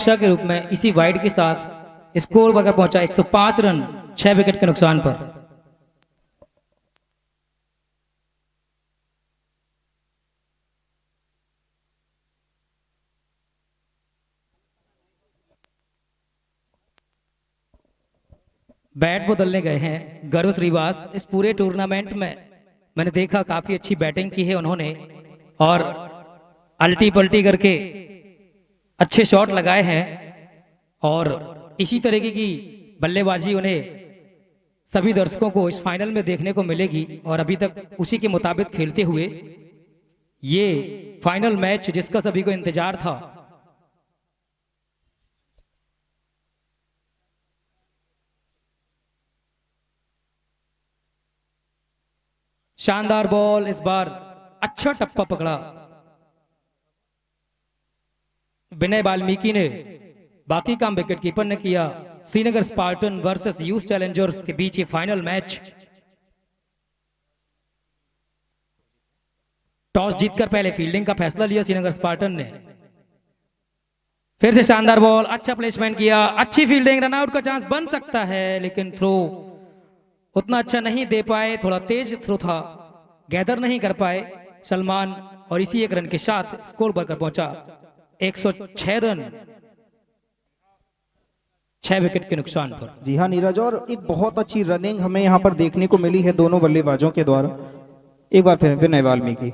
के रूप में इसी वाइड के साथ स्कोर पर पहुंचा 105 रन 6 विकेट के नुकसान पर। बैट बदलने गए हैं गर्व श्रीवास। इस पूरे टूर्नामेंट में मैंने देखा काफी अच्छी बैटिंग की है उन्होंने और अल्टी पल्टी करके अच्छे शॉट लगाए हैं और इसी तरीके की बल्लेबाजी उन्हें सभी दर्शकों को इस फाइनल में देखने को मिलेगी और अभी तक उसी के मुताबिक खेलते हुए ये फाइनल मैच जिसका सभी को इंतजार था शानदार बॉल, इस बार अच्छा टप्पा पकड़ा विनय वाल्मीकि ने, बाकी काम विकेट कीपर ने किया। Srinagar Spartan versus youth Challengers के बीच ये फाइनल मैच। टॉस जीतकर पहले फील्डिंग का फैसला लिया श्रीनगर स्पार्टन ने। फिर से शानदार बॉल, अच्छा प्लेसमेंट किया, अच्छी फील्डिंग, रनआउट का चांस बन सकता है लेकिन थ्रो उतना अच्छा नहीं दे पाए, थोड़ा तेज थ्रो था, गैदर नहीं कर पाए सलमान और इसी एक रन के साथ स्कोर बढ़कर पहुंचा 106 रन 6 विकेट के नुकसान पर। जी हाँ नीरज, और एक बहुत अच्छी रनिंग हमें यहाँ पर देखने को मिली है दोनों बल्लेबाजों के द्वारा। एक बार फिर विनय वाल्मीकि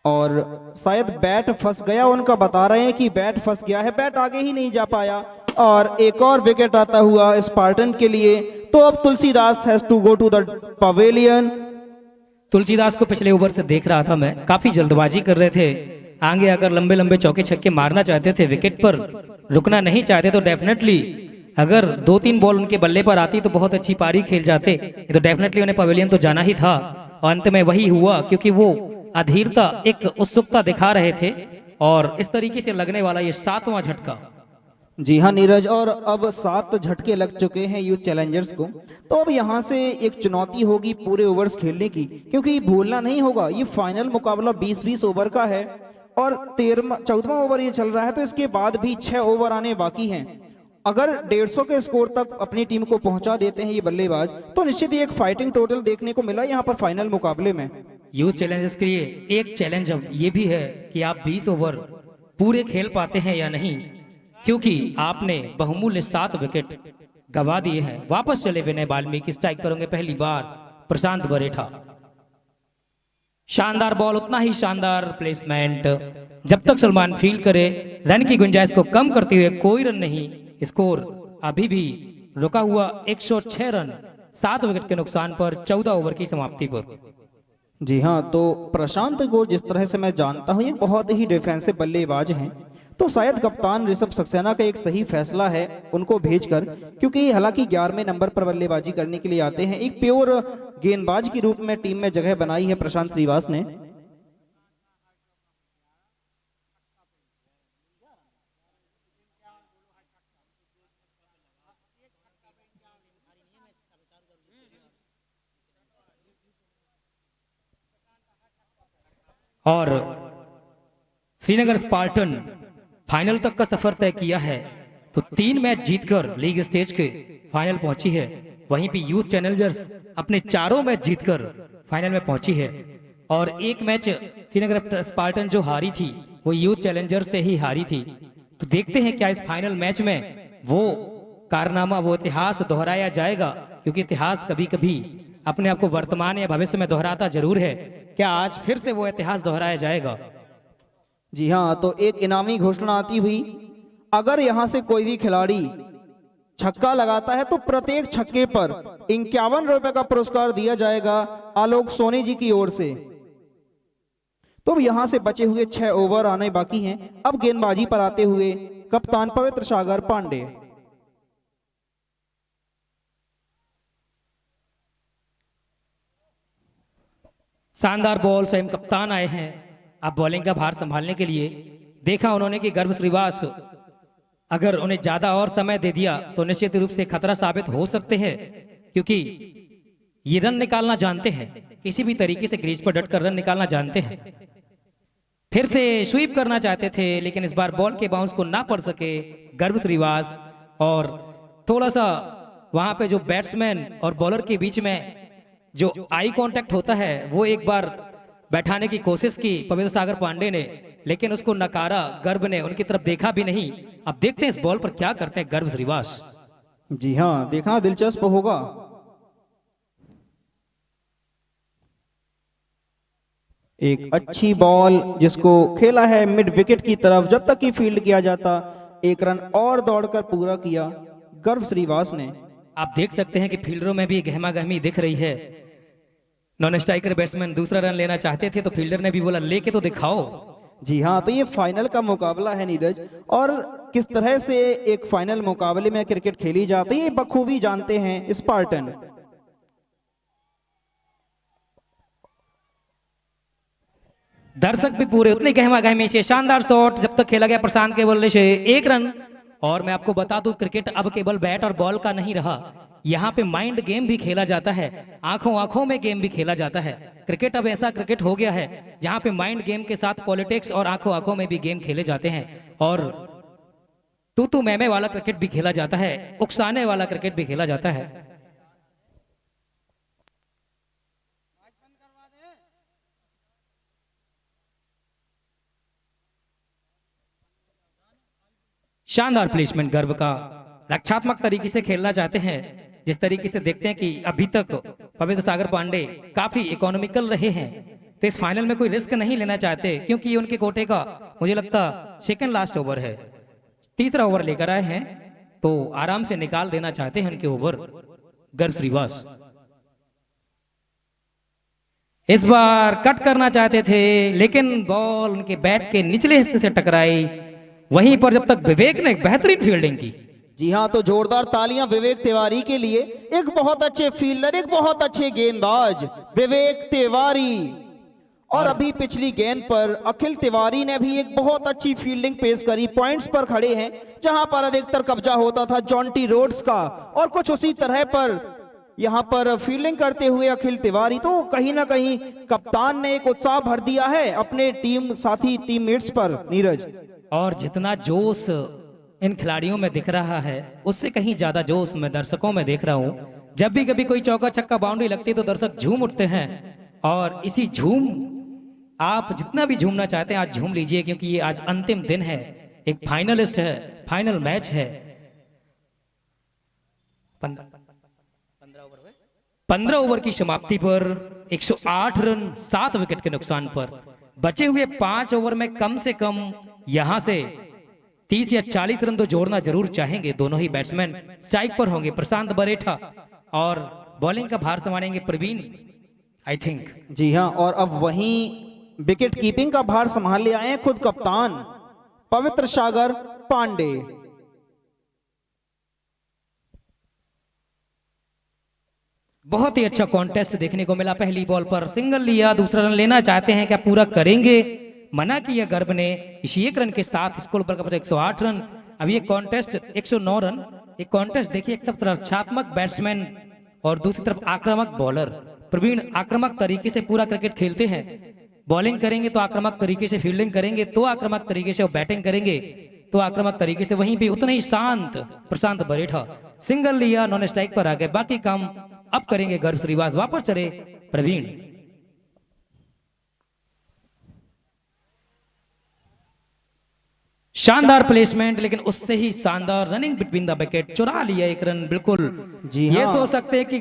और शायद बैट फंस गया, उनका बता रहे हैं कि बैट फंस गया है, बैट आगे ही नहीं जा पाया और एक और विकेट आता हुआ स्पार्टन के लिए। तो अब Tulsidas has to go to the pavilion. Tulsidas को पिछले ओवर से देख रहा था मैं, काफी जल्दबाजी कर रहे थे, आगे आकर लंबे लंबे चौके छक्के मारना चाहते थे, विकेट पर रुकना नहीं चाहते। तो डेफिनेटली अगर 2-3 बॉल उनके बल्ले पर आती तो बहुत अच्छी पारी खेल जाते, तो डेफिनेटली उन्हें पवेलियन तो जाना ही था और अंत में वही हुआ क्योंकि वो अधीरता, एक उत्सुकता दिखा रहे थे और इस तरीके से लगने वाला ये 7वां झटका। जी हाँ नीरज, और अब 7 झटके लग चुके हैं यूथ चैलेंजर्स को। तो अब यहाँ से एक चुनौती होगी पूरे ओवर्स खेलने की, क्योंकि भूलना नहीं होगा ये फाइनल मुकाबला 20-20 ओवर का है और 14वां ओवर ये चल रहा है, तो इसके बाद भी 6 ओवर आने बाकी हैं। अगर 150 के स्कोर तक अपनी टीम को पहुंचा देते हैं ये बल्लेबाज, तो निश्चित ही एक फाइटिंग टोटल देखने को मिला यहाँ पर फाइनल मुकाबले में। यूथ चैलेंजर्स के लिए एक चैलेंज अब ये भी है कि आप 20 ओवर पूरे खेल पाते हैं या नहीं, क्योंकि आपने बहुमूल्य 7 विकेट गवा दिए हैं। वापस चले विनय वाल्मीकि, स्ट्राइक करेंगे पहली बार प्रशांत बरेठा। शानदार बॉल, उतना ही शानदार प्लेसमेंट, जब तक सलमान फील्ड करे रन की गुंजाइश को कम करते हुए कोई रन नहीं, स्कोर अभी भी रुका हुआ 106 रन 7 विकेट के नुकसान पर 14 ओवर की समाप्ति पर। जी हाँ, तो प्रशांत को जिस तरह से मैं जानता हूँ ये बहुत ही डिफेंसिव बल्लेबाज हैं, तो शायद कप्तान ऋषभ सक्सेना का एक सही फैसला है उनको भेजकर, क्योंकि हालांकि 11वें नंबर पर बल्लेबाजी करने के लिए आते हैं, एक प्योर गेंदबाज के रूप में टीम में जगह बनाई है प्रशांत श्रीवास ने। और श्रीनगर स्पार्टन फाइनल तक का सफर तय किया है, तो 3 मैच जीतकर लीग स्टेज के फाइनल पहुंची है। वहीं पे यूथ चैलेंजर्स अपने 4 मैच जीतकर फाइनल में पहुंची है और एक मैच श्रीनगर स्पार्टन जो हारी थी वो यूथ चैलेंजर से ही हारी थी। तो देखते हैं क्या इस फाइनल मैच में वो कारनामा, वो इतिहास दोहराया जाएगा, क्योंकि इतिहास कभी कभी अपने आप को वर्तमान या भविष्य में दोहराता जरूर है। क्या आज फिर से वो इतिहास दोहराया जाएगा? जी हाँ, तो एक इनामी घोषणा आती हुई, अगर यहां से कोई भी खिलाड़ी छक्का लगाता है तो प्रत्येक छक्के पर 51 रुपए का पुरस्कार दिया जाएगा आलोक सोनी जी की ओर से। तो यहां से बचे हुए 6 ओवर आने बाकी हैं। अब गेंदबाजी पर आते हुए कप्तान पवित्र सागर पांडे। शानदार बॉल, स्वयं कप्तान आए हैं अब बॉलिंग का भार संभालने के लिए। देखा उन्होंने कि गर्व श्रीवास अगर उन्हें ज्यादा और समय दे दिया तो निश्चित रूप से खतरा साबित हो सकते हैं, क्योंकि ये रन निकालना जानते हैं, किसी भी तरीके से क्रीज पर डटकर रन निकालना जानते हैं। फिर से स्वीप करना चाहते थे, लेकिन इस बार बॉल के बाउंस को ना पड़ सके गर्भ श्रीवास। और थोड़ा सा वहां पे जो बैट्समैन और बॉलर के बीच में जो आई कांटेक्ट होता है वो एक बार बैठाने की कोशिश की पवित्र सागर पांडे ने, लेकिन उसको नकारा गर्भ ने, उनकी तरफ देखा भी नहीं। अब देखते हैं इस बॉल पर क्या करते हैं गर्भ श्रीवास। जी हाँ, देखना दिलचस्प होगा। एक अच्छी बॉल जिसको खेला है मिड विकेट की तरफ, जब तक कि फील्ड किया जाता, एक रन और दौड़कर पूरा किया गर्भ श्रीवास ने। आप देख सकते हैं कि फील्डरों में भी गहमा गहमी दिख रही है। नॉन स्ट्राइकर बैट्समैन दूसरा रन लेना चाहते थे तो फील्डर ने भी बोला लेके तो दिखाओ। जी हाँ, तो ये फाइनल का मुकाबला है नीरज, और किस तरह से एक फाइनल मुकाबले में क्रिकेट खेली जाती है ये बखूबी जानते हैं स्पार्टन। दर्शक भी पूरे उतने गहमा गहमी से शानदार शॉट जब तक खेला गया प्रशांत के बल्ले से, एक रन। और मैं आपको बता दूं क्रिकेट अब केवल बैट और बॉल का नहीं रहा, यहाँ पे माइंड गेम भी खेला जाता है, आंखों आंखों में गेम भी खेला जाता है। क्रिकेट अब ऐसा क्रिकेट हो गया है जहाँ पे माइंड गेम के साथ पॉलिटिक्स और आंखों आंखों में भी गेम खेले जाते हैं, और तू मैमे वाला क्रिकेट भी खेला जाता है, उकसाने वाला क्रिकेट भी खेला जाता है। शानदार प्लेसमेंट गर्व का, रक्षात्मक तरीके से खेलना चाहते हैं। जिस तरीके से देखते हैं कि अभी तक पवित्र सागर पांडे काफी इकोनॉमिकल रहे हैं, तो इस फाइनल में कोई रिस्क नहीं लेना चाहते, क्योंकि ये उनके कोटे का मुझे लगता सेकंड लास्ट ओवर है, तीसरा ओवर लेकर आए हैं, तो आराम से निकाल देना चाहते हैं उनके ओवर गर्भ श्रीवास। इस बार कट करना चाहते थे, लेकिन बॉल उनके बैट के निचले हिस्से से टकराई। वहीं पर जब तक विवेक ने एक बेहतरीन फील्डिंग की। जी हाँ, तो जोरदार तालियां विवेक तिवारी के लिए, एक बहुत अच्छे फील्डर, एक बहुत अच्छे गेंदबाज विवेक तिवारी। और अभी पिछली गेंद पर अखिल तिवारी ने भी एक बहुत अच्छी फील्डिंग पेश करी, पॉइंट्स पर खड़े हैं जहां पर अधिकतर कब्जा होता था जॉन्टी रोड्स का, और कुछ उसी तरह पर यहां पर फील्डिंग करते हुए अखिल तिवारी। तो कहीं ना कहीं कप्तान ने एक उत्साह भर दिया है अपने टीम साथी टीममेट्स पर नीरज। और जितना जोश इन खिलाड़ियों में दिख रहा है उससे कहीं ज्यादा जोश मैं दर्शकों में देख रहा हूं। जब भी कभी कोई चौका छक्का बाउंड्री लगती है तो दर्शक झूम उठते हैं, और इसी झूम आप जितना भी झूमना चाहते हैं आज झूम लीजिए, क्योंकि ये आज अंतिम दिन है, एक फाइनलिस्ट है, फाइनल मैच है। 15 ओवर की समाप्ति पर 108 रन 7 विकेट के नुकसान पर बचे हुए 5 ओवर में कम से कम यहां से 30 या 40 रन तो जोड़ना जरूर चाहेंगे। दोनों ही बैट्समैन स्ट्राइक पर होंगे, प्रशांत बरेठा, और बॉलिंग का भार संभालेंगे प्रवीण आई थिंक। जी हाँ, और अब वहीं विकेट कीपिंग का भार संभाल ले आए हैं खुद कप्तान पवित्र सागर पांडे। बहुत ही अच्छा कॉन्टेस्ट देखने को मिला। पहली बॉल पर सिंगल लिया, दूसरा रन लेना चाहते हैं, क्या पूरा करेंगे? मना किया गर्भ ने। इसी एक रन के साथ स्कोर पर 108 रन। अब ये कॉन्टेस्ट 109 रन। ये कॉन्टेस्ट देखिए, एक तरफ रक्षात्मक बैट्समैन और दूसरी तरफ आक्रामक बॉलर। प्रवीण आक्रामक तरीके से पूरा क्रिकेट खेलते हैं, बॉलिंग करेंगे तो आक्रामक तरीके से, फील्डिंग करेंगे तो आक्रामक तरीके से, और बैटिंग करेंगे तो आक्रामक तरीके से। वहीं भी उतने ही शांत प्रशांत बरेठा। सिंगल लिया, नॉन स्ट्राइक पर आ गए, बाकी काम अब करेंगे गर्भ श्रीवास। वापस चले प्रवीण। शानदार प्लेसमेंट, लेकिन उससे ही शानदार रनिंग बिटवीन द विकेट, चुरा लिया एक रन। बिल्कुल जी ये हाँ। सोच सकते हैं कि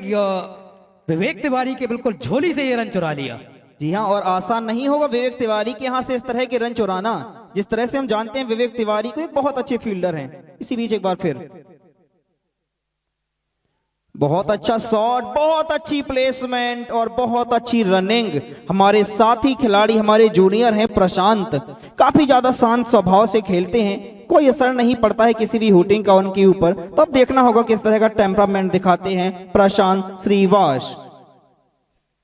विवेक तिवारी के बिल्कुल झोली से ये रन चुरा लिया। जी हाँ, और आसान नहीं होगा विवेक तिवारी के यहाँ से इस तरह के रन चुराना। जिस तरह से हम जानते हैं विवेक तिवारी को एक बहुत अच्छे फील्डर हैं। इसी बीच एक बार फिर बहुत अच्छा शॉट, बहुत अच्छी प्लेसमेंट और बहुत अच्छी रनिंग। हमारे साथी खिलाड़ी, हमारे जूनियर हैं प्रशांत, काफी ज्यादा शांत स्वभाव से खेलते हैं, कोई असर नहीं पड़ता है किसी भी हुटिंग का उनके ऊपर। तो अब देखना होगा किस तरह का टेम्परामेंट दिखाते हैं प्रशांत श्रीवास।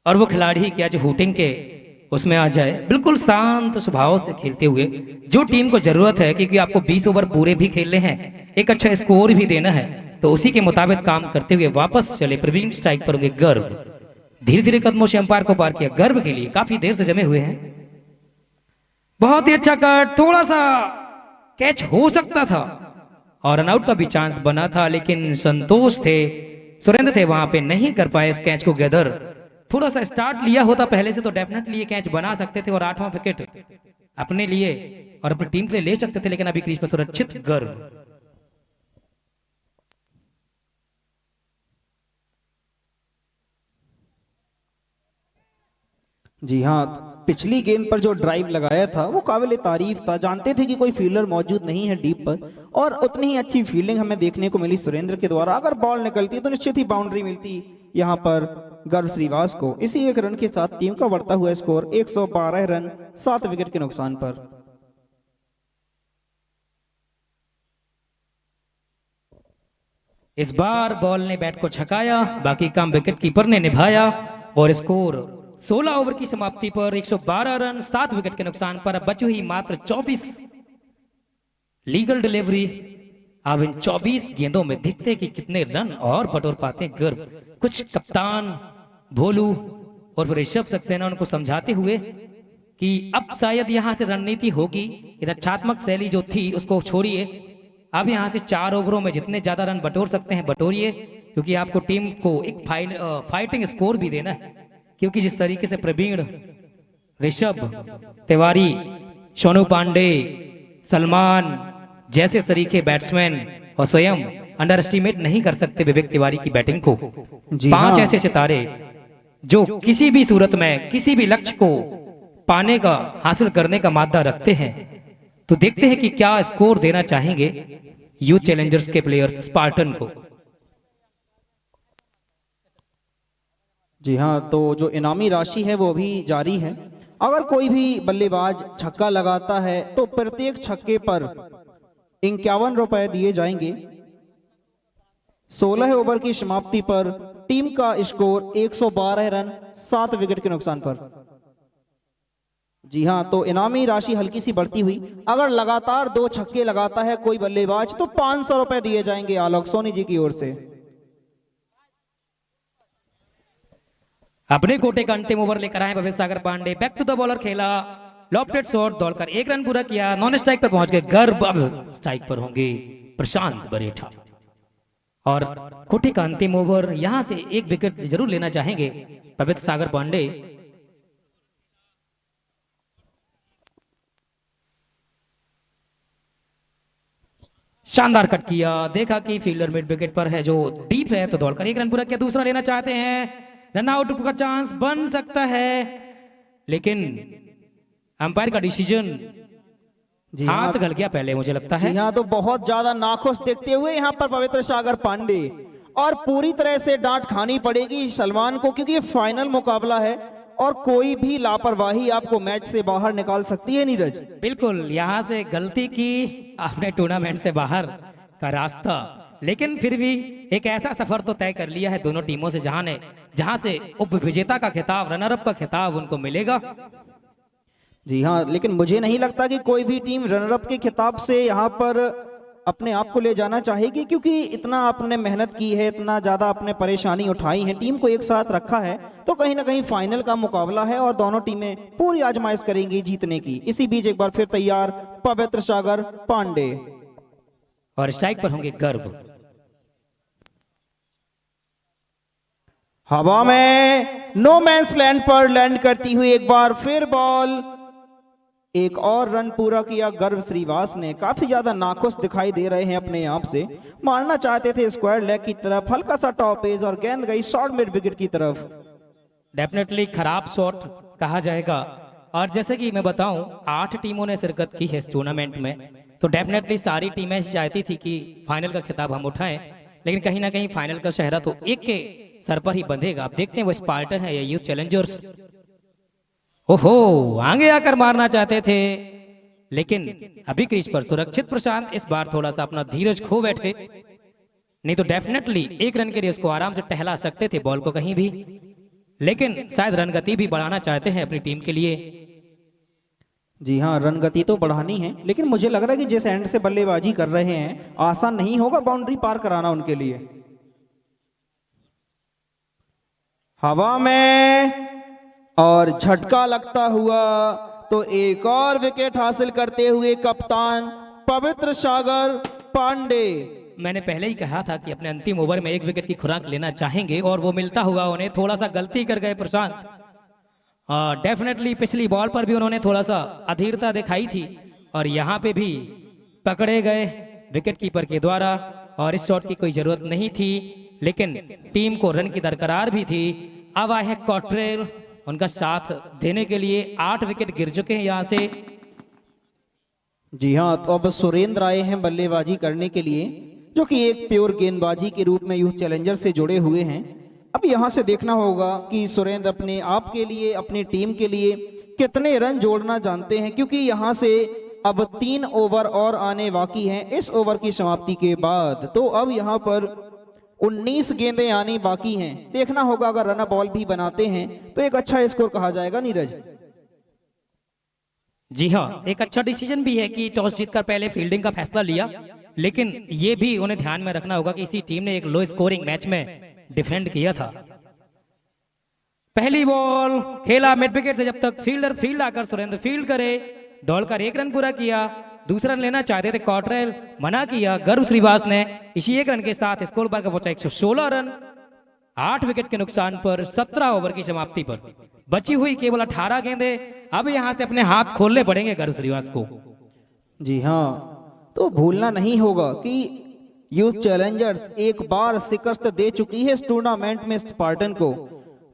और वो खिलाड़ी ही क्या जो हुटिंग के उसमें आ जाए, बिल्कुल शांत स्वभाव से खेलते हुए, जो टीम को जरूरत है, क्योंकि आपको 20 ओवर पूरे भी खेलने हैं, एक अच्छा स्कोर भी देना है, तो उसी के मुताबिक काम करते हुए वापस चले प्रवीण। स्ट्राइक पर होंगे गर्भ। धीरे धीरे कदमों से अंपायर को पार किया। गर्भ के लिए काफी देर से जमे हुए हैं। बहुत ही अच्छा कट, थोड़ा सा कैच हो सकता था और रनआउट का भी चांस बना था, लेकिन संतोष थे, सुरेंद्र थे वहां पे, नहीं कर पाए इस कैच को गैदर। थोड़ा सा स्टार्ट लिया होता पहले से तो डेफिनेटली ये कैच बना सकते थे और 8वां विकेट अपने लिए और अपनी टीम के लिए ले सकते थे, लेकिन अभी क्रीज पर सुरक्षित गर्व। जी हाँ, पिछली गेंद पर जो ड्राइव लगाया था वो काबिल तारीफ था। जानते थे कि कोई फील्डर मौजूद नहीं है डीप पर, और उतनी ही अच्छी फील्डिंग हमें देखने को मिली सुरेंद्र के द्वारा। अगर बॉल निकलती तो निश्चित ही बाउंड्री मिलती यहाँ पर गर्व श्रीवास को। इसी एक रन के साथ टीम का बढ़ता हुआ स्कोर 112 रन 7 विकेट के नुकसान पर। इस बार बॉल ने बैट को छकाया, बाकी काम विकेट कीपर ने निभाया और स्कोर 16 ओवर की समाप्ति पर 112 रन 7 विकेट के नुकसान पर। अब बची हुई मात्र 24 लीगल डिलीवरी। अब इन 24 गेंदों में देखते हैं कि कितने रन और बटोर पाते हैं गर्व। कुछ कप्तान भोलू और ऋषभ सक्सेना उनको समझाते हुए कि अब शायद यहां से रणनीति होगी, रक्षात्मक शैली जो थी उसको छोड़िए, अब यहां से 4 ओवरों में जितने ज्यादा रन बटोर सकते हैं बटोरिए, क्योंकि आपको टीम को एक फाइटिंग स्कोर भी देना है। क्योंकि जिस तरीके से प्रवीण, ऋषभ तिवारी, सोनू पांडे, सलमान जैसे सरीखे बैट्समैन और स्वयं अंडर एस्टिमेट नहीं कर सकते विवेक तिवारी की बैटिंग को। जी 5 हाँ। ऐसे सितारे जो किसी भी सूरत में किसी भी लक्ष्य को पाने का, हासिल करने का मादा रखते हैं। तो देखते हैं कि क्या स्कोर देना चाहेंगे यूथ चैलेंजर्स के प्लेयर्स स्पार्टन को। जी हाँ, तो जो इनामी राशि है वो भी जारी है। अगर कोई भी बल्लेबाज छक्का लगाता है तो प्रत्येक छक्के पर 51 रुपए दिए जाएंगे। 16 ओवर की समाप्ति पर टीम का स्कोर 112 रन 7 विकेट के नुकसान पर। जी हाँ, तो इनामी राशि हल्की सी बढ़ती हुई। अगर लगातार 2 छक्के लगाता है कोई बल्लेबाज तो 500 रुपए दिए जाएंगे आलोक सोनी जी की ओर से। अपने कोटे का अंतिम ओवर लेकर आए Bhavesh Sagar Pandey. Back to the bowler खेला, लॉफ्टेड शॉट, दौड़कर 1 रन पूरा किया, नॉन स्ट्राइक पर पहुंच गए गर्व। अब स्ट्राइक पर होंगे प्रशांत बरेठा और कोटे का अंतिम ओवर, यहां से 1 विकेट जरूर लेना चाहेंगे भवेश सागर पांडे। शानदार कट किया, देखा कि फील्डर मिड विकेट पर है जो डीप है, तो दौड़कर 1 रन पूरा किया। दूसरा लेना चाहते हैं, रन आउट का चांस बन सकता है, लेकिन अंपायर का डिसीजन जी हाथ हाँ, गल गया पहले, मुझे लगता है। जी हाँ, तो बहुत ज्यादा नाखुश देखते हुए यहाँ पर पवित्र सागर पांडे, और पूरी तरह से डांट खानी पड़ेगी सलमान को, क्योंकि ये फाइनल मुकाबला है और कोई भी लापरवाही आपको मैच से बाहर निकाल सकती है। नीरज, बिल्कुल, यहां से गलती की आपने टूर्नामेंट से बाहर का रास्ता, लेकिन फिर भी एक ऐसा सफर तो तय कर लिया है दोनों टीमों से जहां से उप विजेता का खिताब, रनर अप का खिताब उनको मिलेगा। जी हाँ, लेकिन मुझे नहीं लगता कि कोई भी टीम रनरअप के खिताब से यहाँ पर अपने आप को ले जाना चाहेगी, क्योंकि इतना आपने मेहनत की है, इतना ज्यादा आपने परेशानी उठाई है, टीम को एक साथ रखा है, तो कहीं ना कहीं फाइनल का मुकाबला है और दोनों टीमें पूरी आजमाइश करेंगी जीतने की। इसी बीच एक बार फिर तैयार पवित्र सागर पांडे, और स्ट्राइक पर होंगे गर्व। हवा में नो मैंस लैंड पर लैंड करती हुई एक बार फिर बॉल, एक और रन पूरा किया गर्व श्रीवास ने। काफी ज्यादा नाखुश दिखाई दे रहे हैं अपने आप से, मारना चाहते थे स्क्वायर लेग की तरफ, हल्का सा टॉप एज और गेंद गई शॉर्ट मिड विकेट की तरफ। डेफिनेटली खराब शॉट कहा जाएगा, और जैसे कि मैं बताऊं 8 टीमों ने शिरकत की है इस टूर्नामेंट में, तो डेफिनेटली सारी टीमें चाहती थी कि फाइनल का खिताब हम उठाएं, लेकिन कहीं ना कहीं फाइनल का शहरा तो एक के सर पर ही बंधेगा। आप देखते हैं वो स्पार्टन है या यूथ चैलेंजर्स। ओहो, आगे आकर मारना चाहते थे, लेकिन अभी क्रीज पर सुरक्षित प्रशांत इस बार थोड़ा सा अपना धीरज खो बैठे, नहीं तो डेफिनेटली 1 रन के रेस को आराम से टहला सकते थे बॉल को कहीं भी, लेकिन शायद रन गति भी बढ़ाना चाहते हैं अपनी टीम के लिए। जी हाँ, रन गति तो बढ़ानी है, लेकिन मुझे लग रहा है कि जिस एंड से बल्लेबाजी कर रहे हैं आसान नहीं होगा बाउंड्री पार कराना उनके लिए। हवा में और झटका लगता हुआ तो एक और विकेट हासिल करते हुए कप्तान पवित्र सागर पांडे। मैंने पहले ही कहा था कि अपने अंतिम ओवर में एक विकेट की खुराक लेना चाहेंगे और वो मिलता हुआ उन्हें। थोड़ा सा गलती कर गए प्रशांत। डेफिनेटली पिछली बॉल पर भी उन्होंने थोड़ा सा अधीरता दिखाई थी और यहाँ पे भी पकड़े गए विकेट कीपर के द्वारा, और इस शॉट की कोई जरूरत नहीं थी, लेकिन टीम को रन की दरकरार भी थी। अब आए हैं कॉट्रेल उनका साथ देने के लिए। 8 विकेट गिर चुके हैं यहाँ से। जी हाँ, तो अब सुरेंद्र आए हैं बल्लेबाजी करने के लिए, जो कि एक प्योर गेंदबाजी के रूप में यूथ चैलेंजर से जुड़े हुए हैं। अब यहाँ से देखना होगा कि सुरेंद्र अपने आप के लिए, अपनी टीम के लिए कितने रन जोड़ना जानते हैं, क्योंकि यहाँ से अब 3 ओवर और आने बाकी हैं इस ओवर की समाप्ति के बाद। तो अब यहाँ पर 19 गेंदें आनी बाकी हैं। देखना होगा, अगर रन बॉल भी बनाते हैं तो एक अच्छा स्कोर कहा जाएगा। नीरज जी हाँ, एक अच्छा डिसीजन भी है कि टॉस जीतकर पहले फील्डिंग का फैसला लिया, लेकिन ये भी उन्हें ध्यान में रखना होगा कि इसी टीम ने एक लो स्कोरिंग मैच में डिफेंड किया था। पहली बॉल खेला मिड विकेट से, जब तक फील्डर फील्ड आकर सुरेंद्र फील्ड करे, दौड़कर 1 रन पूरा किया। दूसरा रन लेना चाहते थे कॉट्रेल, मना किया। गर्व श्रीवास ने इसी 1 रन के साथ स्कोर पर पहुंचा 116 रन। 8 विकेट के नुकसान पर 17 ओवर की समाप्ति पर बची हुई केवल 18 गेंदें। अब यहां से अपने हाथ खोलने पड़ेंगे गर्व श्रीवास को। जी हाँ, तो भूलना नहीं होगा कि यूथ चैलेंजर्स एक बार शिकस्त दे चुकी है इस टूर्नामेंट में स्पार्टन को।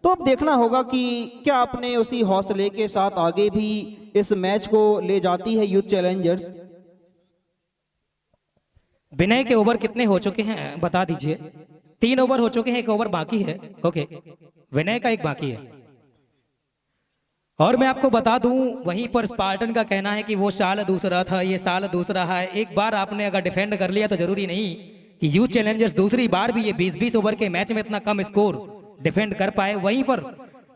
तो अब देखना होगा कि क्या अपने उसी हौसले के साथ आगे भी इस मैच को ले जाती है यूथ चैलेंजर्स। विनय के ओवर कितने हो चुके हैं बता दीजिए। 3 ओवर हो चुके हैं, 1 ओवर बाकी है। ओके, विनय का 1 बाकी है। और मैं आपको बता दूं, वहीं पर स्पार्टन का कहना है कि वो साल दूसरा था, ये साल दूसरा है। एक बार आपने अगर डिफेंड कर लिया तो जरूरी नहीं कि यूथ चैलेंजर्स दूसरी बार भी ये 20-20 ओवर के मैच में इतना कम स्कोर डिफेंड कर पाए। वहीं पर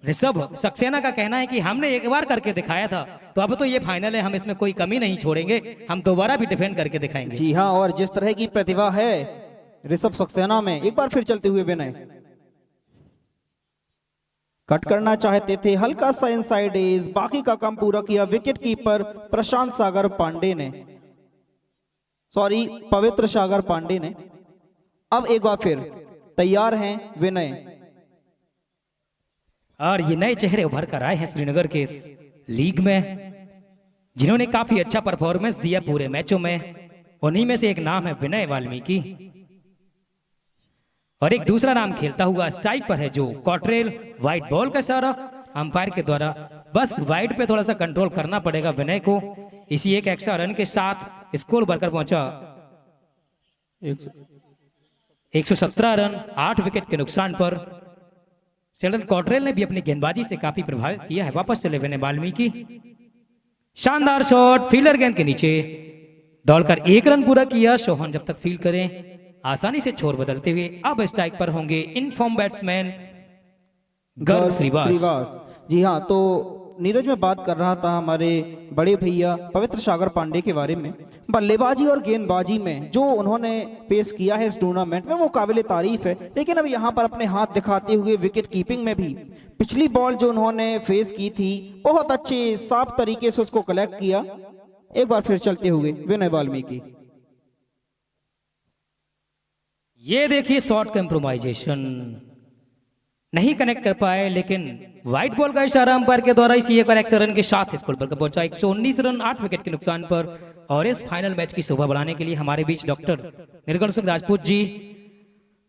ऋषभ सक्सेना का कहना है कि हमने एक बार करके दिखाया था, तो अब तो ये फाइनल है, हम इसमें कोई कमी नहीं छोड़ेंगे, हम दोबारा भी डिफेंड करके दिखाएंगे। जी हाँ, और जिस तरह की प्रतिभा है ऋषभ सक्सेना में, एक बार फिर चलते हुए विनय कट करना चाहते थे, हल्का सा इनसाइड एज, बाकी का काम पूरा किया विकेट कीपर प्रशांत सागर पांडे ने, सॉरी पवित्र सागर पांडे ने। अब एक बार फिर तैयार हैं विनय, और ये नए चेहरे उभर कर आए हैं श्रीनगर के इस लीग में, जिन्होंने काफी अच्छा परफॉर्मेंस दिया पूरे मैचों में। उन्हीं में से एक नाम है विनय वाल्मीकि, और एक दूसरा नाम खेलता हुआ स्ट्राइक पर है जो कॉट्रेल। वाइट बॉल का इशारा अंपायर के द्वारा, बस वाइट पे थोड़ा सा कंट्रोल करना पड़ेगा विनय को। इसी एक एक्स्ट्रा रन के साथ स्कोर बढ़कर पहुंचा 117 रन, 8 विकेट के नुकसान पर। शेल्डन कॉट्रेल ने भी अपनी गेंदबाजी से काफी प्रभावित किया है। वापस चले विनय वाल्मीकि, शानदार शॉट फील्डर गेंद के नीचे, दौड़कर 1 रन पूरा किया। सोहन जब तक फील्ड करें, आसानी से छोर बदलते हुए अब स्ट्राइक पर होंगे इनफॉर्म बैट्समैन गर्व श्रीवास। जी हाँ, तो नीरज में बात कर रहा था हमारे बड़े भैया पवित्र सागर पांडे के बारे में। बल्लेबाजी और गेंदबाजी में जो उन्होंने पेश किया है इस टूर्नामेंट में वो काबिल तारीफ है, लेकिन अब यहाँ पर अपने हाथ दिखाते हुए विकेट कीपिंग में भी पिछली बॉल जो उन्होंने फेस की थी बहुत अच्छे साफ तरीके से उसको कलेक्ट किया। एक बार फिर चलते हुए विनय वाल्मीकि, ये देखिए शॉर्ट कंप्रोमाइजेशन नहीं कनेक्ट कर पाए, लेकिन व्हाइट बॉल का इशारा अंपायर के द्वारा इसी एक एक्स्ट्रा रन के साथ स्कोर पर पहुंचा 119 रन 8 विकेट के नुकसान पर। और इस फाइनल मैच की शोभा बढ़ाने के लिए हमारे बीच डॉक्टर निर्गुण सिंह राजपूत जी,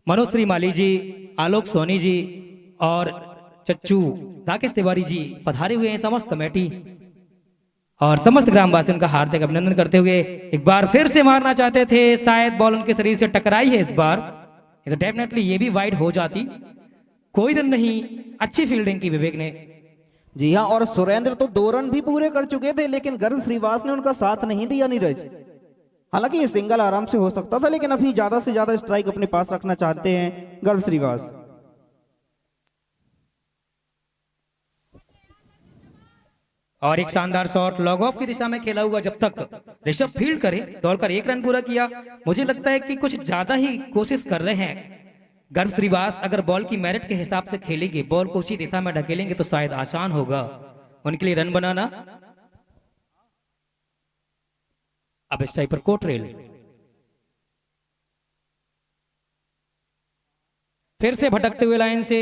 मनोज त्रिमाली जी, आलोक सोनी जी और चच्चू राकेश तिवारी जी पधारे हुए हैं। समस्त कमेटी और समस्त ग्रामवासियों का हार्दिक अभिनंदन करते हुए एक बार फिर से मारना चाहते थे, शायद बॉल उनके शरीर से टकराई है इस बार, तो डेफिनेटली ये भी वाइड हो जाती, कोई रन नहीं। अच्छी फील्डिंग की विवेक ने। जी हाँ, और सुरेंद्र तो 2 रन भी पूरे कर चुके थे, लेकिन गर्व श्रीवास ने उनका साथ नहीं दिया नीरज। हालांकि ये सिंगल आराम से हो सकता था, लेकिन अभी ज्यादा से ज्यादा स्ट्राइक अपने पास रखना चाहते हैं गर्व श्रीवास। और एक शानदार शॉट लॉग ऑफ की दिशा में खेला हुआ, जब तक ऋषभ फील्ड करे, दौड़कर 1 रन पूरा किया। मुझे लगता है कि कुछ ज्यादा ही कोशिश कर रहे हैं गर्व श्रीवास। अगर बॉल की मेरिट के हिसाब से खेलेंगे, बॉल को उसी दिशा में ढकेलेंगे तो शायद आसान होगा उनके लिए रन बनाना। अब इस टाइप पर कोटरेल, फिर से भटकते हुए लाइन से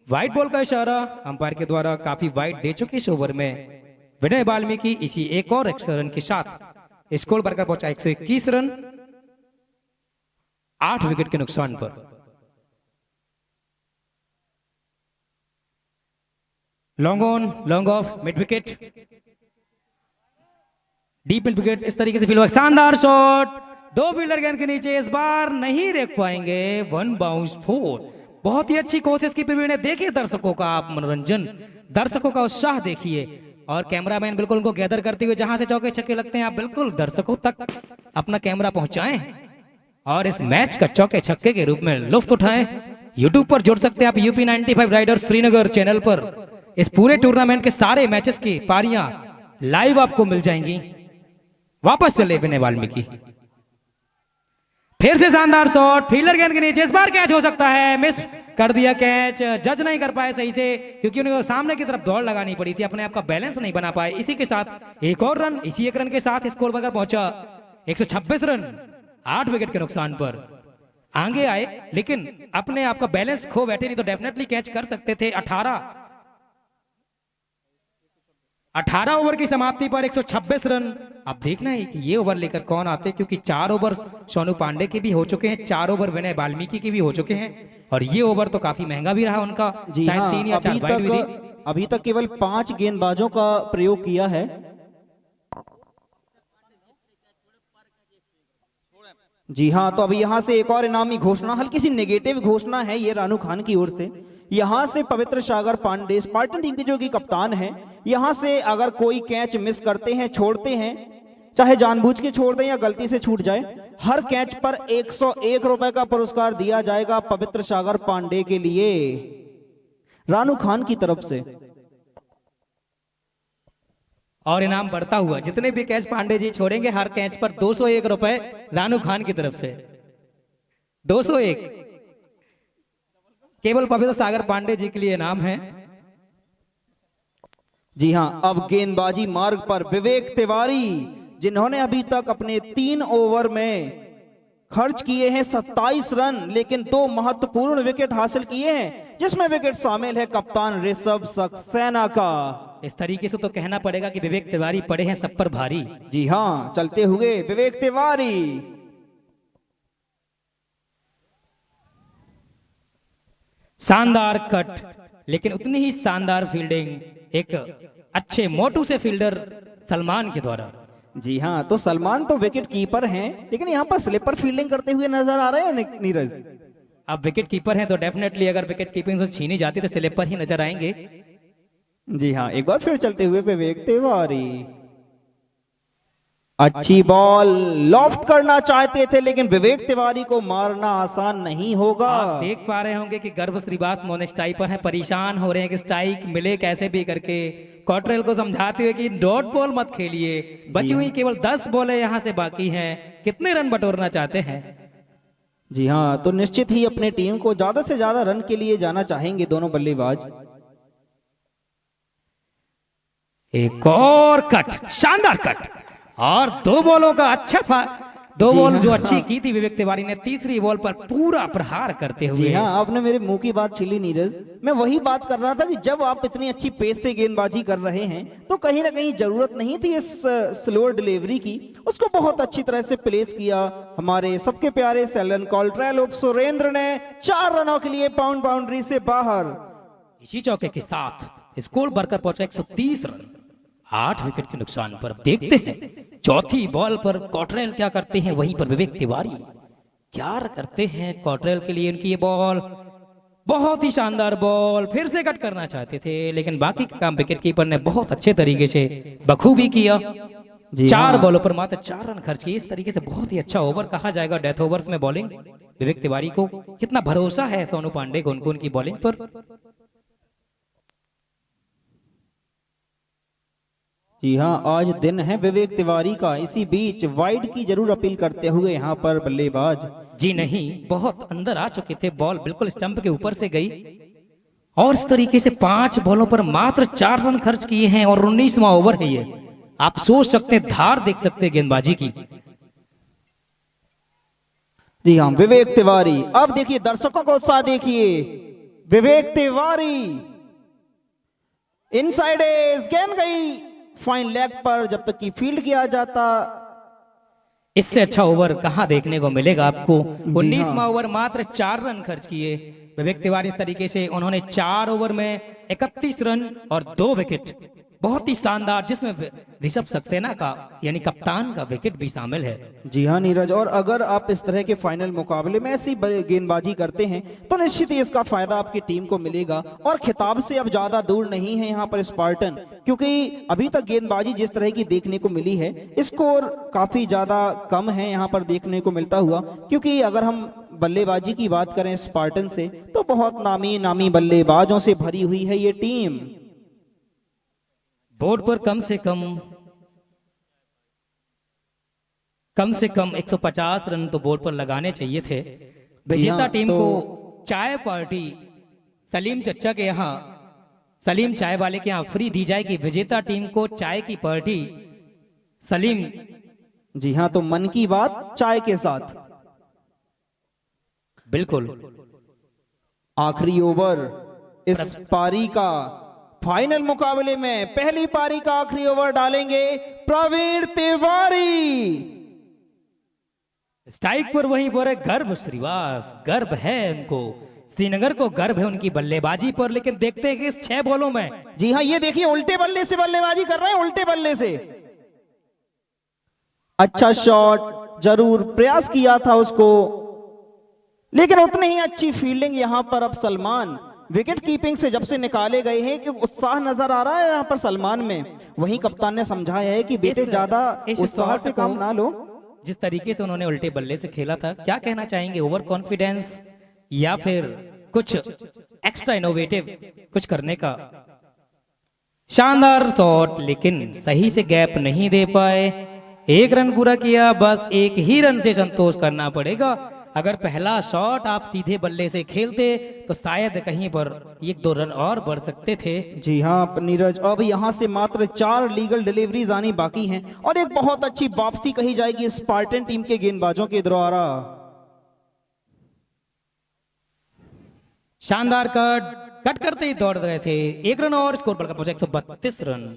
व्हाइट बॉल का इशारा अंपायर के द्वारा काफी वाइड दे चुके इस ओवर में विनय वाल्मीकि इसी एक और एक्स्ट्रा रन के साथ स्कोर बढ़कर पहुंचा 121 रन 8 विकेट के नुकसान पर। Long on long off mid wicket, deep mid wicket, इस तरीके से फील्ड, शानदार शॉट, 2 फील्डर गेंद के नीचे, इस बार नहीं देख पाएंगे, 1 बाउंस 4। बहुत ही अच्छी कोशिश की प्रवीण ने, देखिए दर्शकों का आप मनोरंजन, दर्शकों का उत्साह देखिए, और कैमरामैन बिल्कुल उनको गैदर करते हुए जहां से चौके छक्के लगते हैं आप बिल्कुल दर्शकों तक अपना कैमरा पहुंचाएं और इस मैच का चौके छक्के के रूप में लुत्फ उठाएं। यूट्यूब पर जुड़ सकते हैं आप यूपी 95 राइडर्स श्रीनगर चैनल पर, इस पूरे टूर्नामेंट के सारे मैचेस की पारियां लाइव आपको मिल जाएंगी। वापस चले विनय वाल्मीकि, फिर से शानदार शॉट, फील्डर गेंद के नीचे, इस बार कैच हो सकता है, मिस कर दिया कैच, जज नहीं कर पाए सही से क्योंकि उन्हें सामने की तरफ दौड़ लगानी पड़ी थी, अपने आप का बैलेंस नहीं बना पाए। इसी के साथ एक और रन, इसी एक रन के साथ स्कोर पर पहुंचा 126 रन 8 विकेट के नुकसान पर। आगे आए लेकिन अपने आप का बैलेंस खो बैठे, नहीं तो डेफिनेटली कैच कर सकते थे। 18 ओवर की समाप्ति पर 126 रन। अब देखना है कि ये ओवर लेकर कौन आते, क्योंकि 4 ओवर सोनू पांडे के भी हो चुके हैं, 4 ओवर विनय वाल्मीकि के भी हो चुके हैं, और ये ओवर तो काफी महंगा भी रहा उनका। जी हाँ, 3 या 4 वाइड भी थी। अभी तक केवल 5 गेंदबाजों का प्रयोग किया है। जी हाँ, तो अभी यहाँ से एक और इनामी घोषणा, हल्की सी नेगेटिव घोषणा है ये रानू खान की ओर से। यहाँ से पवित्र सागर पांडे स्पार्टन टीम के जो कि कप्तान है, यहाँ से अगर कोई कैच मिस करते हैं, छोड़ते हैं, चाहे जानबूझ के छोड़ दें या गलती से छूट जाए, हर कैच पर 101 रुपए का पुरस्कार दिया जाएगा पवित्र सागर पांडे के लिए रानू खान की तरफ से। और इनाम बढ़ता हुआ, जितने भी कैच पांडे जी छोड़ेंगे हर कैच पर 201 रुपए रानू खान की तरफ से। 201 केवल पवित्र सागर पांडे जी के लिए इनाम है। जी हाँ, अब गेंदबाजी मार्ग पर विवेक तिवारी, जिन्होंने अभी तक अपने 3 ओवर में खर्च किए हैं 27 रन, लेकिन 2 महत्वपूर्ण विकेट हासिल किए हैं, जिसमें विकेट शामिल है कप्तान ऋषभ सक्सेना का। इस तरीके से तो कहना पड़ेगा कि विवेक तिवारी पड़े हैं सब पर भारी। जी हाँ, चलते हुए विवेक तिवारी, शानदार कट, लेकिन उतनी ही शानदार फील्डिंग एक अच्छे मोटू से फील्डर सलमान के द्वारा। जी हाँ, तो सलमान तो विकेट कीपर हैं, लेकिन यहाँ पर स्लिपर फील्डिंग करते हुए नजर आ रहे हैं नीरज। अब विकेट कीपर हैं तो डेफिनेटली अगर विकेट कीपिंग से छीनी जाती तो स्लिपर ही नजर आएंगे। जी हाँ, एक बार फिर चलते हुए विवेक तिवारी, अच्छी बॉल लॉफ्ट करना चाहते थे, लेकिन विवेक तिवारी को मारना आसान नहीं होगा। आप देख पा रहे होंगे कि गर्भ श्रीवास नॉन स्ट्राइक पर है, परेशान हो रहे हैं कि स्ट्राइक मिले कैसे भी करके। कॉटरेल को समझाते हुए कि डॉट बॉल मत खेलिए, बची हुई केवल 10 बॉलें यहां से बाकी हैं, कितने रन बटोरना चाहते हैं। जी हाँ, तो निश्चित ही अपने टीम को ज्यादा से ज्यादा रन के लिए जाना चाहेंगे दोनों बल्लेबाज। एक और कट, शानदार कट, और 2 बॉलों का अच्छा 2 बॉल जो अच्छी की थी विवेक तिवारी ने, तीसरी बॉल पर पूरा प्रहार करते हुए। जी हाँ, आपने मेरे मुंह की बात छीली नीरज। मैं वही बात कर रहा था कि जब आप इतनी अच्छी पेस से गेंदबाजी कर रहे हैं तो कहीं ना कहीं जरूरत नहीं थी इस स्लोअर डिलीवरी की, उसको बहुत अच्छी तरह से प्लेस किया हमारे सबके प्यारे सेलन कॉल्ट्रेल ऑफ सुरेंद्र ने। 4 रनों के लिए बाउंड्री से बाहर। इसी चौके के साथ स्कोर बढ़कर पहुंचा 130 रन 8 विकेट के नुकसान पर। देखते हैं चौथी बॉल पर कॉटरेल क्या करते हैं, वहीं पर विवेक तिवारी क्या करते हैं कॉटरेल के लिए। उनकी ये बॉल बहुत ही शानदार बॉल, फिर से कट करना चाहते थे, लेकिन बाकी का काम विकेट कीपर ने बहुत अच्छे तरीके से बखूबी किया। 4 बॉलों पर मात्र 4 रन खर्च किए। इस तरीके से बहुत ही अच्छा ओवर कहा जाएगा डेथ ओवर्स में बॉलिंग। विवेक तिवारी को कितना भरोसा है सोनू पांडे को उनकी बॉलिंग पर। जी हाँ, आज दिन है विवेक तिवारी का। इसी बीच वाइड की जरूर अपील करते हुए यहाँ पर बल्लेबाज। जी नहीं, बहुत अंदर आ चुके थे, बॉल बिल्कुल स्टंप के ऊपर से गई, और इस तरीके से 5 बॉलों पर मात्र 4 रन खर्च किए हैं, और 19वां ओवर है ये। आप सोच सकते हैं, धार देख सकते हैं गेंदबाजी की। जी हाँ, विवेक तिवारी। अब देखिए दर्शकों का उत्साह देखिए, विवेक तिवारी इनसाइड एज, गेंद गई फाइन लेग पर, जब तक कि फील्ड किया जाता। इससे अच्छा ओवर कहां देखने को मिलेगा आपको। हाँ। 19वां ओवर मात्र 4 रन खर्च किए विवेक तिवारी। इस तरीके से उन्होंने 4 ओवर में 31 रन और 2 विकेट, बहुत ही शानदार, जिसमें ऋषभ सक्सेना का यानी कप्तान का विकेट भी शामिल है। जी हाँ नीरज, और अगर आप इस तरह के फाइनल मुकाबले में ऐसी गेंदबाजी करते हैं तो निश्चित ही इसका फायदा आपकी टीम को मिलेगा। और खिताब से अब ज्यादा दूर नहीं है यहाँ पर स्पार्टन, क्योंकि अभी तक गेंदबाजी जिस तरह की देखने को मिली है, स्कोर काफी ज्यादा कम है यहाँ पर देखने को मिलता हुआ। क्योंकि अगर हम बल्लेबाजी की बात करें स्पार्टन से, तो बहुत नामी नामी बल्लेबाजों से भरी हुई है ये टीम। बोर्ड पर कम से कम 150 रन तो बोर्ड पर लगाने चाहिए थे। विजेता हाँ, टीम तो को चाय पार्टी सलीम चच्चा के यहाँ, सलीम चाय वाले के यहाँ फ्री दी जाएगी। विजेता टीम को चाय की पार्टी सलीम। जी हाँ, तो मन की बात चाय के साथ। बिल्कुल। आखिरी ओवर इस पारी का, फाइनल मुकाबले में पहली पारी का आखिरी ओवर डालेंगे प्रवीण तिवारी। स्ट्राइक पर वहीं पर है गर्भ श्रीवास। गर्भ है उनको, श्रीनगर को गर्भ है उनकी बल्लेबाजी पर। लेकिन देखते हैं कि इस 6 बॉलों में, जी हाँ, ये देखिए उल्टे बल्ले से बल्लेबाजी कर रहे हैं, उल्टे बल्ले से। अच्छा शॉट, जरूर प्रयास किया था उसको, लेकिन उतनी ही अच्छी फील्डिंग यहां पर। अब सलमान विकेट कीपिंग से जब से निकाले गए हैं कि उत्साह नजर आ रहा है यहाँ पर सलमान में। वहीं कप्तान ने समझाया है कि बेटे ज्यादा उत्साह से काम ना लो। जिस तरीके से उन्होंने उल्टे बल्ले से खेला था, क्या कहना चाहेंगे? ओवर कॉन्फिडेंस या फिर कुछ एक्स्ट्रा इनोवेटिव कुछ करने का? शानदार शॉट, लेकिन सही से गैप नहीं दे पाए। 1 रन पूरा किया, बस 1 ही रन से संतोष करना पड़ेगा। अगर पहला शॉट आप सीधे बल्ले से खेलते तो शायद कहीं पर 1-2 रन और बढ़ सकते थे। जी हाँ नीरज, अब यहाँ से मात्र 4 लीगल डिलीवरीज आनी बाकी हैं और एक बहुत अच्छी वापसी कही जाएगी स्पार्टन टीम के गेंदबाजों के द्वारा। शानदार कट करते ही दौड़ गए थे। 1 रन और स्कोर बढ़कर पहुंचा 132 रन,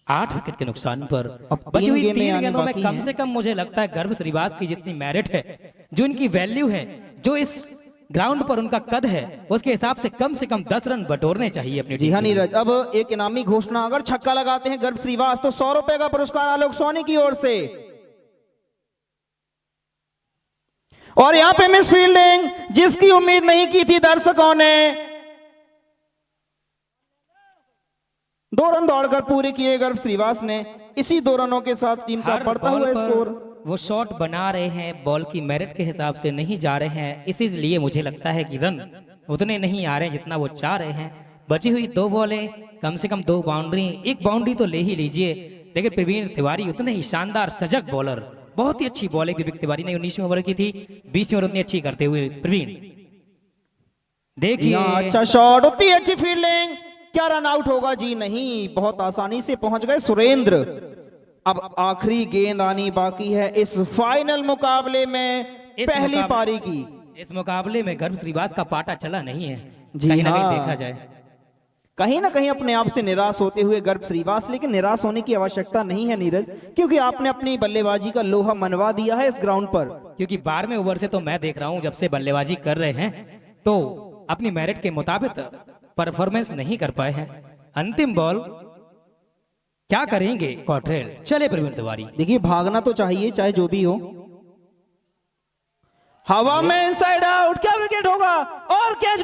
8 विकेट के नुकसान पर। बची हुई 3 गेंदों में कम से कम मुझे लगता है गर्भ श्रीवास की जितनी मेरिट है, जो इनकी वैल्यू है, जो इस ग्राउंड पर उनका कद है, उसके हिसाब से कम 10 रन बटोरने चाहिए अपनी। जी हाँ नीरज, अब एक इनामी घोषणा, अगर छक्का लगाते हैं गर्भ श्रीवास तो 100 रुपए का पुरस्कार आलोक सोनी की ओर से। और यहाँ पे मिस फील्डिंग, जिसकी उम्मीद नहीं की थी दर्शकों ने। 2 रन दौड़कर पूरे किए गर्भ श्रीवास ने। इसी 2 रनों के साथ टीम का बढ़ता हुआ स्कोर। वो शॉट बना रहे हैं, बॉल की मेरिट के हिसाब से नहीं जा रहे हैं, इसीलिए मुझे लगता है कि रन उतने नहीं आ रहे हैं जितना वो चाह रहे हैं। बची हुई 2 बॉलें, कम से कम 2 बाउंड्री, 1 बाउंड्री तो ले ही लीजिए। लेकिन प्रवीण तिवारी उतने ही शानदार सजग बॉलर, बहुत ही अच्छी बॉलिंग विवेक तिवारी ने 19वें ओवर की थी, 20वें ओवर उतनी अच्छी करते हुए प्रवीण। देखिए अच्छा शॉट, उतनी अच्छी फील्डिंग, क्या रन आउट होगा? जी नहीं, बहुत आसानी से पहुंच गए सुरेंद्र। अब आखिरी गेंद आनी बाकी है इस फाइनल मुकाबले में, पहली पारी की। इस मुकाबले में गर्भ श्रीवास का पाटा चला नहीं है, जी कहीं ना हाँ। कहीं देखा जाए, कहीं ना कहीं अपने आप से निराश होते हुए गर्भ श्रीवास, लेकिन निराश होने की आवश्यकता नहीं है नीरज, क्योंकि आपने अपनी बल्लेबाजी का लोहा मनवा दिया है इस ग्राउंड पर। क्योंकि 12वें ओवर से तो मैं देख रहा हूं जब से बल्लेबाजी कर रहे हैं तो अपनी मेरिट के मुताबिक परफॉर्मेंस नहीं कर पाए हैं। अंतिम बॉल क्या करेंगे कॉट्रेल? चले प्रवीण तिवारी। देखिए भागना तो चाहिए चाहे जो भी हो। हवा में इनसाइड आउट, क्या विकेट होगा? और कैच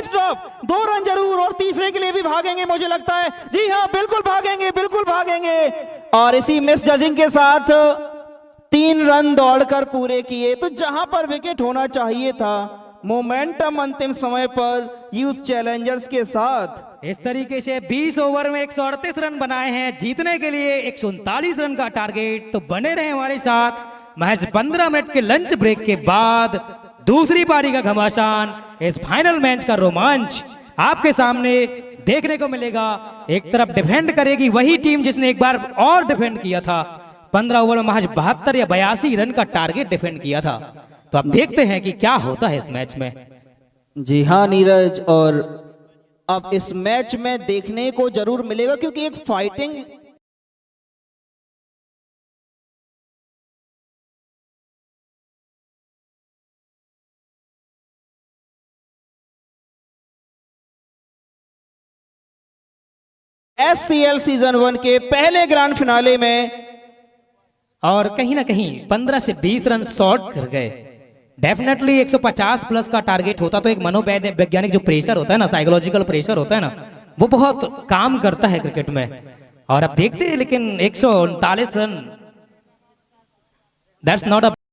ड्रॉप, 2 रन जरूर, और तीसरे के लिए भी भागेंगे मुझे लगता है। जी हाँ बिल्कुल भागेंगे, बिल्कुल भागेंगे। और इसी मिस जजिंग के साथ 3 रन दौड़कर पूरे किए। तो जहां पर विकेट होना चाहिए था, मोमेंटम अंतिम समय पर यूथ चैलेंजर्स के साथ। इस तरीके से 20 ओवर में 138 रन बनाए हैं, जीतने के लिए 139 रन का टारगेट। तो बने रहे हमारे साथ। महज 15 मिनट के लंच ब्रेक के बाद दूसरी पारी का घमासान, इस फाइनल मैच का रोमांच आपके सामने देखने को मिलेगा। एक तरफ डिफेंड करेगी वही टीम जिसने एक बार और डिफेंड किया था, 15 ओवर में महज 72 या 82 रन का टारगेट डिफेंड किया था। तो अब देखते हैं कि क्या होता है इस मैच में। जी हाँ नीरज, और अब इस मैच में देखने को जरूर मिलेगा क्योंकि एक फाइटिंग SCL सीजन 1 के पहले ग्रैंड फिनाले में, और कहीं ना कहीं 15 से 20 रन शॉर्ट कर गए। डेफिनेटली 150 प्लस का टारगेट होता तो एक मनोवैज्ञानिक जो प्रेशर होता है ना, साइकोलॉजिकल प्रेशर होता है ना, वो बहुत काम करता है क्रिकेट में। और अब देखते हैं, लेकिन 139 रन, दैट्स नॉट अ